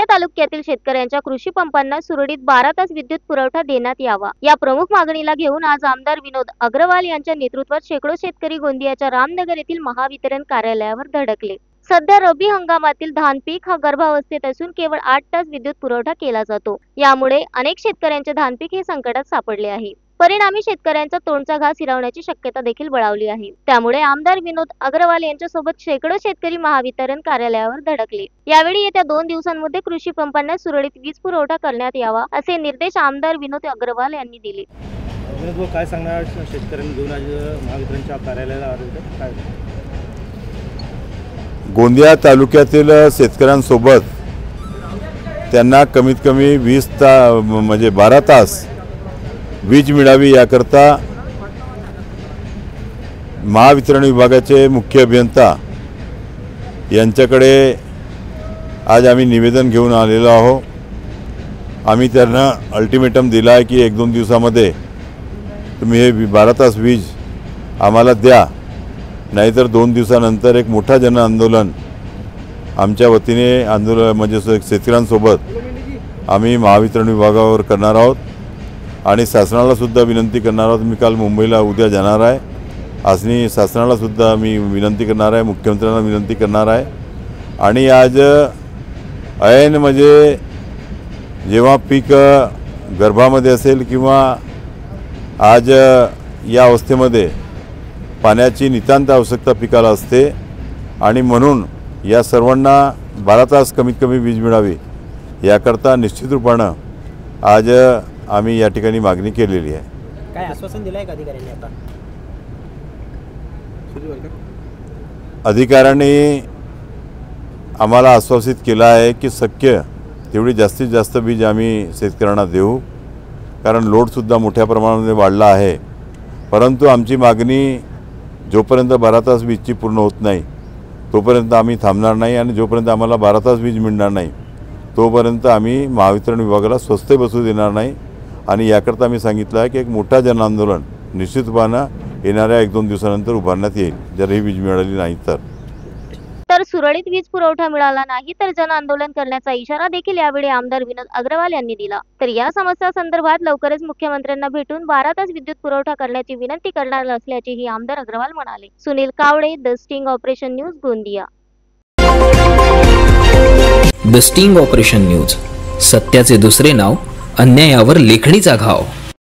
गोंदिया तालुक्यातील शेतकऱ्यांच्या कृषी पंपांना सुरळीत 12 तास विद्युत पुरवठा देण्यात यावा या प्रमुख मागणीला घेऊन आज आमदार विनोद अग्रवाल यांच्या नेतृत्वात शेकडो शेतकरी गोंदियाच्या रामनगर येथील महावितरण कार्यालयावर धडकले। सध्या रब्बी हंगामातील धान पीक हा गर्भावस्थेत असून केवळ 8 तास विद्युत पुरवठा केला जातो। यामुळे अनेक शेतकऱ्यांचे धान पीक हे संकटात सापडले आहे। परिणामी शेतकऱ्यांचा तोंडचा घास हिरावण्याची शक्यता देखील बळावली आहे। त्यामुळे आमदार विनोद अग्रवाल यांच्यासोबत शेकडो शेतकरी महावितरण कार्यालयावर धडकले। यावेळी येत्या 2 दिवसांमध्ये कृषी पंपांना सुरळीत वीज पुरवठा करण्यात यावा असे निर्देश आमदार विनोद अग्रवाल यांनी दिले। विनोद काय सांगणार शेतकऱ्यांनी घेऊन आज महावितरणच्या कार्यालयाला आले काय? गोंदिया तालुक्यातील शेतकऱ्यांसोबत त्यांना कमीत कमी 12 तास वीज मिळावी याकरता महावितरण विभागाचे मुख्य अभियंता यांच्याकडे आज आम्ही निवेदन घेऊन आलेलो आहोत। आम्ही त्यांना अल्टिमेटम दिला आहे की 1-2 दिवसामध्ये तुम्ही हे 12 तास वीज आम्हाला द्या, नाहीतर 2 दिवसानंतर एक मोठा जन आंदोलन आमच्या वतीने म्हणजे शेतकऱ्यांसोबत आम्ही महावितरण विभागावर करणार आहोत आणि शासनाला सुद्धा विनंती करणार आहोत। मी काल मुंबईला उद्या जाणार आहे, आजनी शासनाला सुद्धा मी विनंती करणार आहे, मुख्यमंत्र्यांना विनंती करणार आहे। आणि आज ऐन म्हणजे जेव्हा पीक गर्भामध्ये असेल किंवा आज या अवस्थेमध्ये पाण्याची नितांत आवश्यकता पिकाला असते आणि म्हणून या सर्वांना 12 तास कमीत कमी वीज मिळावी याकरता निश्चित रूपानं आज आम्ही या ठिकाणी मागणी केलेली आहे। काय आश्वासन दिलं आहे का अधिकाऱ्यांनी? आता अधिकाऱ्यांनी आम्हाला आश्वासित केलं आहे की शक्य तेवढी जास्तीत जास्त वीज आम्ही शेतकऱ्यांना देऊ, कारण लोडसुद्धा मोठ्या प्रमाणामध्ये वाढला आहे। परंतु आमची मागणी जोपर्यंत 12 तास वीजची पूर्ण होत नाही तोपर्यंत आम्ही थांबणार नाही आणि जोपर्यंत आम्हाला 12 तास वीज मिळणार नाही तोपर्यंत आम्ही महावितरण विभागाला स्वस्त बसू देणार नाही। आणि याकरता मी सांगितलं आहे की एक मोठा जनआंदोलन निश्चितपणे येणाऱ्या 1-2 दिवसानंतर उभारण्यात येईल जर ही वीज मिळाली नाही तर सुरळीत वीज पुरवठा मिळाला नाही तर जन आंदोलन करण्याचा इशारा देखील यावेळी आमदार विनोद अग्रवाल यांनी दिला। तर या समस्या संदर्भात लवकरच मुख्यमंत्र्यांना भेटून 12 तास विद्युत पुरवठा करण्याची विनंती करणार असल्याचेही आमदार अग्रवाल म्हणाले। Sunil Kawade, the sting operation news, Gondia. The sting operation news, सत्याचे दुसरे नाव, अन्यायावर लेखणीचा घाव।